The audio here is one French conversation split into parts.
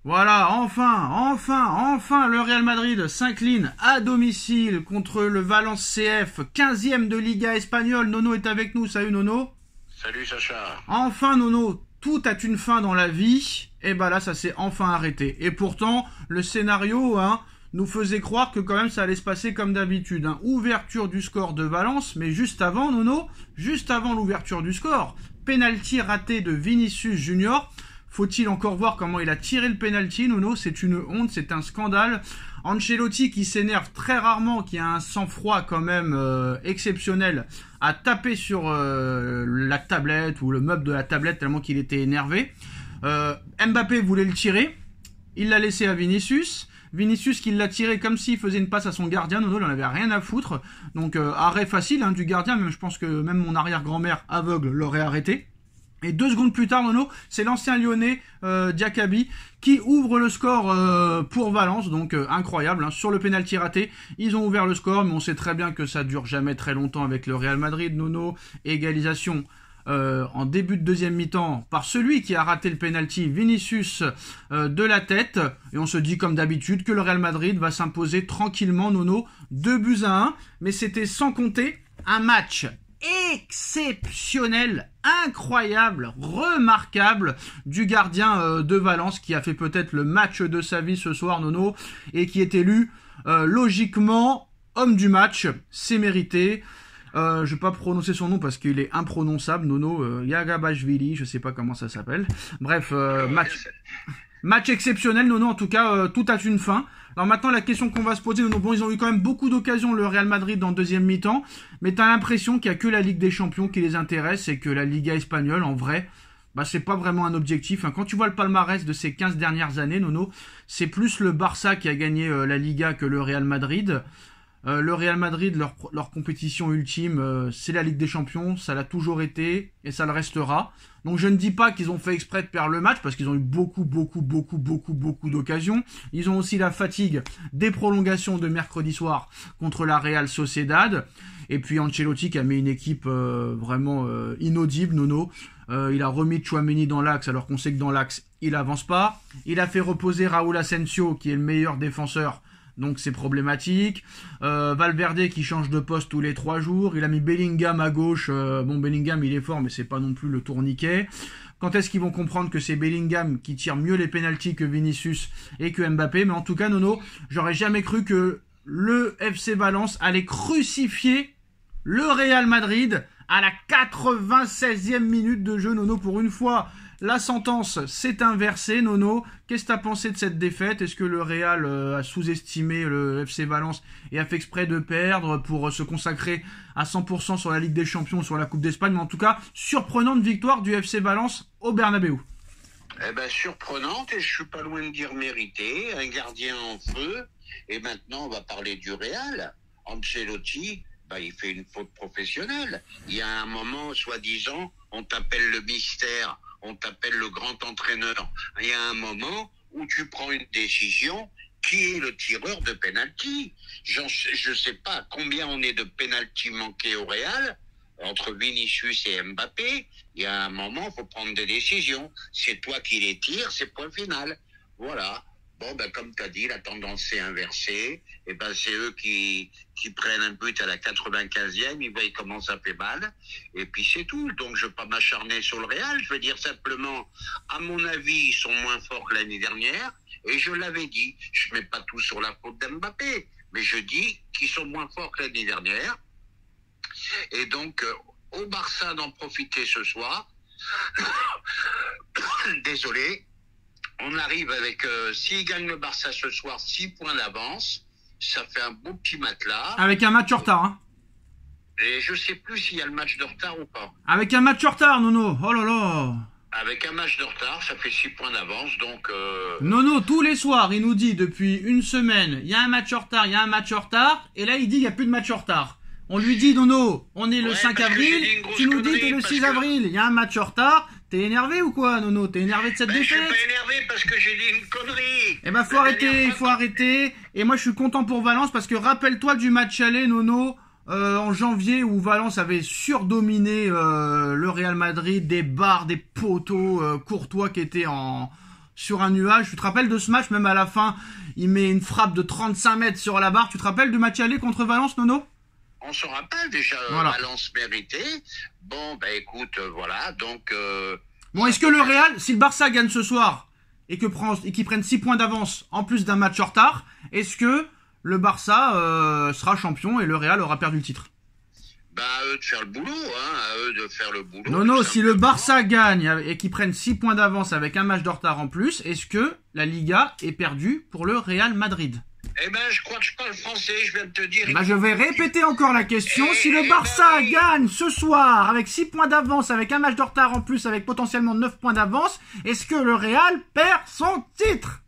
Voilà, enfin, le Real Madrid s'incline à domicile contre le Valence CF, 15e de Liga espagnole. Nono est avec nous, salut Nono. Salut Sacha. Enfin Nono, tout a une fin dans la vie, et bah là ça s'est enfin arrêté. Et pourtant, le scénario nous faisait croire que quand même ça allait se passer comme d'habitude. Ouverture du score de Valence, mais juste avant Nono, juste avant l'ouverture du score, penalty raté de Vinicius Junior. Faut-il encore voir comment il a tiré le penalty, Nono? C'est une honte, c'est un scandale. Ancelotti qui s'énerve très rarement, qui a un sang-froid quand même exceptionnel, a tapé sur la tablette ou le meuble de la tablette tellement qu'il était énervé. Mbappé voulait le tirer, il l'a laissé à Vinicius. Vinicius qui l'a tiré comme s'il faisait une passe à son gardien. Nono, il en avait rien à foutre. Donc arrêt facile du gardien, même je pense que même mon arrière-grand-mère aveugle l'aurait arrêté. Et 2 secondes plus tard, Nono, c'est l'ancien Lyonnais Diakabi qui ouvre le score pour Valence. Donc incroyable, sur le pénalty raté. Ils ont ouvert le score, mais on sait très bien que ça dure jamais très longtemps avec le Real Madrid. Nono, égalisation en début de deuxième mi-temps par celui qui a raté le pénalty, Vinicius de la tête. Et on se dit comme d'habitude que le Real Madrid va s'imposer tranquillement, Nono, 2-1. Mais c'était sans compter un match exceptionnel, incroyable, remarquable du gardien de Valence qui a fait peut-être le match de sa vie ce soir, Nono, et qui est élu logiquement homme du match. C'est mérité. Je vais pas prononcer son nom parce qu'il est imprononçable, Nono. Yagabashvili, je sais pas comment ça s'appelle. Bref, match exceptionnel, Nono. En tout cas, tout a une fin. Alors maintenant, la question qu'on va se poser, Nono, bon, ils ont eu quand même beaucoup d'occasions, le Real Madrid, en deuxième mi-temps, mais t'as l'impression qu'il y a que la Ligue des Champions qui les intéresse et que la Liga espagnole, en vrai, c'est pas vraiment un objectif. Quand tu vois le palmarès de ces 15 dernières années, Nono, c'est plus le Barça qui a gagné la Liga que le Real Madrid. Le Real Madrid, leur compétition ultime, c'est la Ligue des Champions, ça l'a toujours été et ça le restera. Donc je ne dis pas qu'ils ont fait exprès de perdre le match parce qu'ils ont eu beaucoup d'occasions. Ils ont aussi la fatigue des prolongations de mercredi soir contre la Real Sociedad. Et puis Ancelotti qui a mis une équipe vraiment inaudible, Nono. Il a remis Tchouaméni dans l'axe alors qu'on sait que dans l'axe, il avance pas. Il a fait reposer Raúl Asensio qui est le meilleur défenseur. Donc c'est problématique. Valverde qui change de poste tous les 3 jours. Il a mis Bellingham à gauche. Bon, Bellingham il est fort mais c'est pas non plus le tourniquet. Quand est-ce qu'ils vont comprendre que c'est Bellingham qui tire mieux les pénaltys que Vinicius et que Mbappé? Mais en tout cas, Nono, j'aurais jamais cru que le FC Valence allait crucifier le Real Madrid à la 96e minute de jeu, Nono. Pour une fois, la sentence s'est inversée, Nono. Qu'est-ce que tu as pensé de cette défaite? Est-ce que le Real a sous-estimé le FC Valence et a fait exprès de perdre pour se consacrer à 100% sur la Ligue des Champions, sur la Coupe d'Espagne? Mais en tout cas, surprenante victoire du FC Valence au Bernabéu. Surprenante, et je suis pas loin de dire méritée. Un gardien en feu. Et maintenant, on va parler du Real. Ancelotti, il fait une faute professionnelle. Il y a un moment, soi-disant, on t'appelle le mystère, on t'appelle le grand entraîneur. Il y a un moment où tu prends une décision. Qui est le tireur de pénalty? Je sais pas combien on est de pénalty manqués au Real, entre Vinicius et Mbappé. Il y a un moment, il faut prendre des décisions. C'est toi qui les tires, c'est point final. Voilà. Bon, comme tu as dit, la tendance s'est inversée. Et c'est eux qui prennent un but à la 95e. Ils voient comment ça fait mal. Et puis c'est tout. Donc je ne vais pas m'acharner sur le Real. Je veux dire simplement, à mon avis, ils sont moins forts que l'année dernière. Et je l'avais dit. Je ne mets pas tout sur la faute d'Mbappé. Mais je dis qu'ils sont moins forts que l'année dernière. Et donc, au Barça d'en profiter ce soir. Désolé. On arrive avec, s'il gagne le Barça ce soir, 6 points d'avance. Ça fait un beau petit matelas. Avec un match en retard, Et je sais plus s'il y a le match de retard ou pas. Avec un match en retard, Nono. Oh là là. Avec un match de retard, ça fait 6 points d'avance, donc... Nono, tous les soirs, il nous dit depuis une semaine, il y a un match en retard, il y a un match en retard, et là il dit il n'y a plus de match en retard. On lui dit, Nono, on est le 5 avril, tu nous dis t'es le 6 avril, il y a un match en retard. T'es énervé ou quoi, Nono? T'es énervé de cette défaite? Je suis pas énervé parce que j'ai dit une connerie. Faut arrêter. Et moi, je suis content pour Valence parce que rappelle-toi du match aller, Nono, en janvier où Valence avait surdominé le Real Madrid, des barres, des poteaux, Courtois qui était en sur un nuage. Tu te rappelles de ce match, même à la fin, il met une frappe de 35 mètres sur la barre. Tu te rappelles du match aller contre Valence, Nono? On se rappelle déjà, Voilà. Valence mérité. Bon, bah écoute, voilà, donc... Bon, est-ce que le Real, si le Barça gagne ce soir et qu'ils prennent 6 points d'avance en plus d'un match en retard, est-ce que le Barça sera champion et le Real aura perdu le titre? Bah, à eux de faire le boulot, hein, à eux de faire le boulot. Non, tout si le simplement. Barça gagne et qu'ils prennent 6 points d'avance avec un match de retard en plus, est-ce que la Liga est perdue pour le Real Madrid? Eh ben, je crois que je parle français, je viens de te dire. Bah, je vais répéter encore la question. Si le ben Barça oui. gagne ce soir avec 6 points d'avance, avec un match de retard en plus, avec potentiellement 9 points d'avance, est-ce que le Real perd son titre?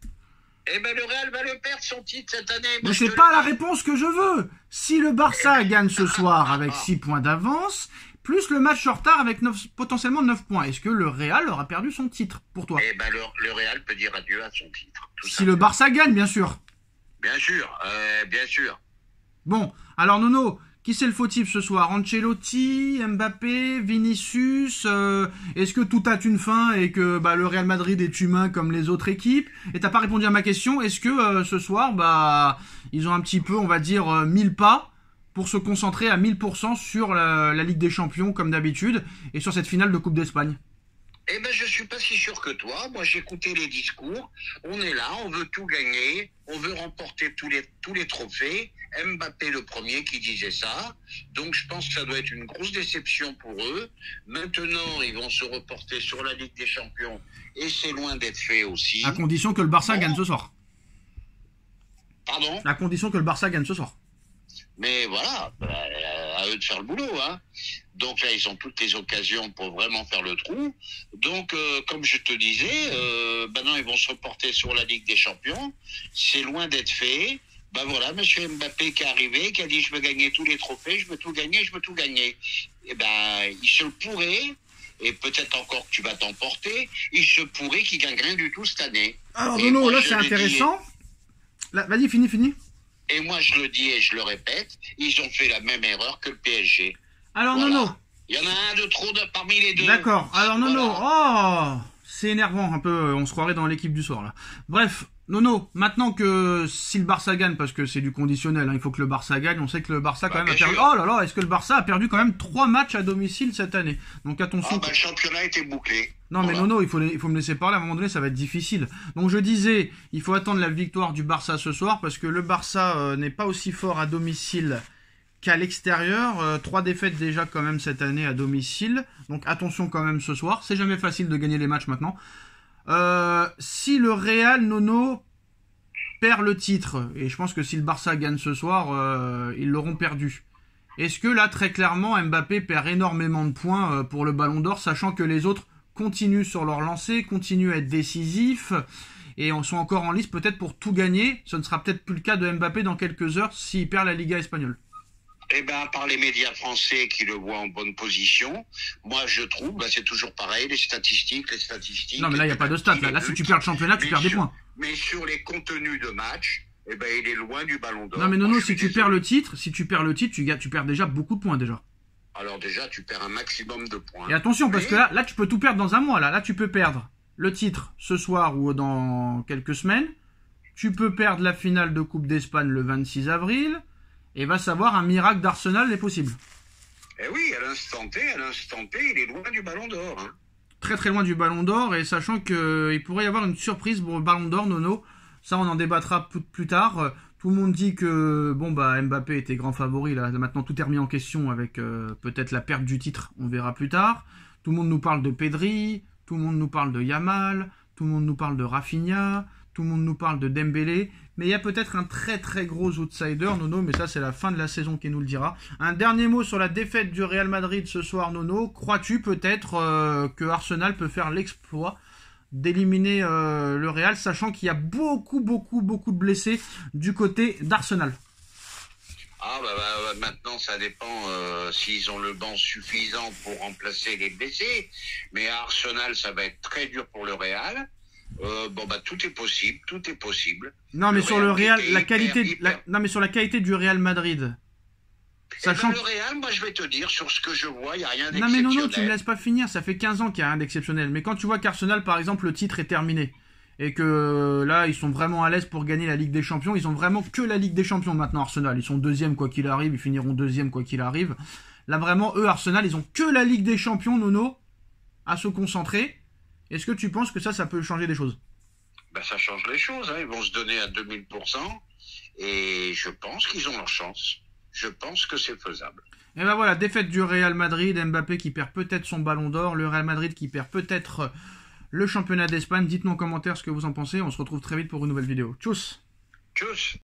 Eh ben, le Real va le perdre son titre cette année. Mais moi, je c'est te pas le la dis. réponse que je veux. Si le Barça gagne ce soir avec 6 points d'avance, plus le match en retard avec potentiellement 9 points, est-ce que le Real aura perdu son titre pour toi? Eh ben, le Real peut dire adieu à son titre. Tout Si simplement. le Barça gagne, bien sûr. Bien sûr, bien sûr. Bon, alors Nono, qui c'est le fautif ce soir? Ancelotti, Mbappé, Vinicius est-ce que tout a une fin et que le Real Madrid est humain comme les autres équipes? Et t'as pas répondu à ma question, est-ce que ce soir, ils ont un petit peu, on va dire, 1000 pas pour se concentrer à 1000% sur la Ligue des Champions comme d'habitude et sur cette finale de Coupe d'Espagne? Eh ben, je suis pas si sûr que toi. Moi, j'ai écouté les discours. On est là, on veut tout gagner. On veut remporter tous les trophées. Mbappé, le premier, qui disait ça. Donc, je pense que ça doit être une grosse déception pour eux. Maintenant, ils vont se reporter sur la Ligue des Champions. Et c'est loin d'être fait aussi. À condition que le Barça Bon. gagne ce soir. Pardon? À condition que le Barça gagne ce soir. Mais voilà, à eux de faire le boulot, hein. Donc là, ils ont toutes les occasions pour vraiment faire le trou. Donc, comme je te disais, maintenant, ils vont se reporter sur la Ligue des Champions. C'est loin d'être fait. Ben voilà, monsieur Mbappé qui est arrivé, qui a dit « Je veux gagner tous les trophées, je veux tout gagner, je veux tout gagner ». Eh ben, il se le pourrait, et peut-être encore que tu vas t'emporter, il se pourrait qu'il gagne rien du tout cette année. Alors Et Nono, moi, là je c'est le dis- intéressant. Là, vas-y, fini. Et moi, je le dis et je le répète, ils ont fait la même erreur que le PSG. Alors Voilà. Nono, Il y en a un de trop parmi les deux. d'accord. Alors Nono, Voilà. c'est énervant un peu, on se croirait dans l'équipe du soir là. Bref, Nono, maintenant que si le Barça gagne, parce que c'est du conditionnel, hein, il faut que le Barça gagne, on sait que le Barça quand même a bien perdu... sûr. Oh là là, est-ce que le Barça a perdu quand même 3 matchs à domicile cette année? Donc attention... Le championnat était bouclé. Non mais Voilà. Nono, il faut me laisser parler, à un moment donné ça va être difficile. Donc je disais, il faut attendre la victoire du Barça ce soir, parce que le Barça n'est pas aussi fort à domicile qu'à l'extérieur. 3 défaites déjà quand même cette année à domicile. Donc attention quand même ce soir, c'est jamais facile de gagner les matchs maintenant. Si le Real, Nono, perd le titre, et je pense que si le Barça gagne ce soir, ils l'auront perdu. Est-ce que là, très clairement, Mbappé perd énormément de points pour le Ballon d'Or, sachant que les autres continuent sur leur lancée, continuent à être décisifs, et sont encore en lice peut-être pour tout gagner? Ce ne sera peut-être plus le cas de Mbappé dans quelques heures s'il perd la Liga espagnole. Eh ben, par les médias français qui le voient en bonne position, moi je trouve, c'est toujours pareil, les statistiques. Non mais là, il n'y a pas de stats. Là, si tu perds le championnat, tu perds des points. Mais sur les contenus de match, eh ben, il est loin du Ballon d'Or. Non mais Nono, Moi, je si suis tu perds désolé. le titre, tu perds déjà beaucoup de points déjà. Alors déjà, tu perds un maximum de points. Et attention, parce Mais- que là, tu peux tout perdre dans un mois. Là, tu peux perdre le titre ce soir ou dans quelques semaines. Tu peux perdre la finale de Coupe d'Espagne le 26 avril. Et va savoir, un miracle d'Arsenal est possible. Eh oui, à l'instant T, il est loin du Ballon d'Or. Hein. Très très loin du Ballon d'Or. Et sachant qu'il pourrait y avoir une surprise pour le Ballon d'Or, Nono. Ça, on en débattra plus tard. Tout le monde dit que Mbappé était grand favori. Là, maintenant, tout est remis en question avec peut-être la perte du titre. On verra plus tard. Tout le monde nous parle de Pedri. Tout le monde nous parle de Yamal. Tout le monde nous parle de Rafinha. Tout le monde nous parle de Dembélé. Mais il y a peut-être un très très gros outsider, Nono, mais ça c'est la fin de la saison qui nous le dira. Un dernier mot sur la défaite du Real Madrid ce soir, Nono. Crois-tu peut-être que Arsenal peut faire l'exploit d'éliminer le Real, sachant qu'il y a beaucoup de blessés du côté d'Arsenal? Ah maintenant ça dépend s'ils ont le banc suffisant pour remplacer les blessés. Mais à Arsenal ça va être très dur pour le Real. Tout est possible. Non mais sur le Real, Non mais sur la qualité du Real Madrid. Sachant le Real, moi je vais te dire, sur ce que je vois, il n'y a rien Non d'exceptionnel. mais non, tu me laisses pas finir, ça fait 15 ans qu'il n'y a rien d'exceptionnel. Mais quand tu vois qu'Arsenal, par exemple, le titre est terminé, et que là, ils sont vraiment à l'aise pour gagner la Ligue des Champions. Ils ont vraiment que la Ligue des Champions maintenant, Arsenal. Ils sont deuxième quoi qu'il arrive, ils finiront deuxième quoi qu'il arrive. Là, vraiment, eux, Arsenal, ils ont que la Ligue des Champions, Nono, à se concentrer. Est-ce que tu penses que ça peut changer des choses? Ben, ça change les choses, hein. Ils vont se donner à 2000%, et je pense qu'ils ont leur chance. Je pense que c'est faisable. Et ben voilà, défaite du Real Madrid, Mbappé qui perd peut-être son ballon d'or, le Real Madrid qui perd peut-être le championnat d'Espagne. Dites-nous en commentaire ce que vous en pensez, on se retrouve très vite pour une nouvelle vidéo. Tchuss! Tchuss!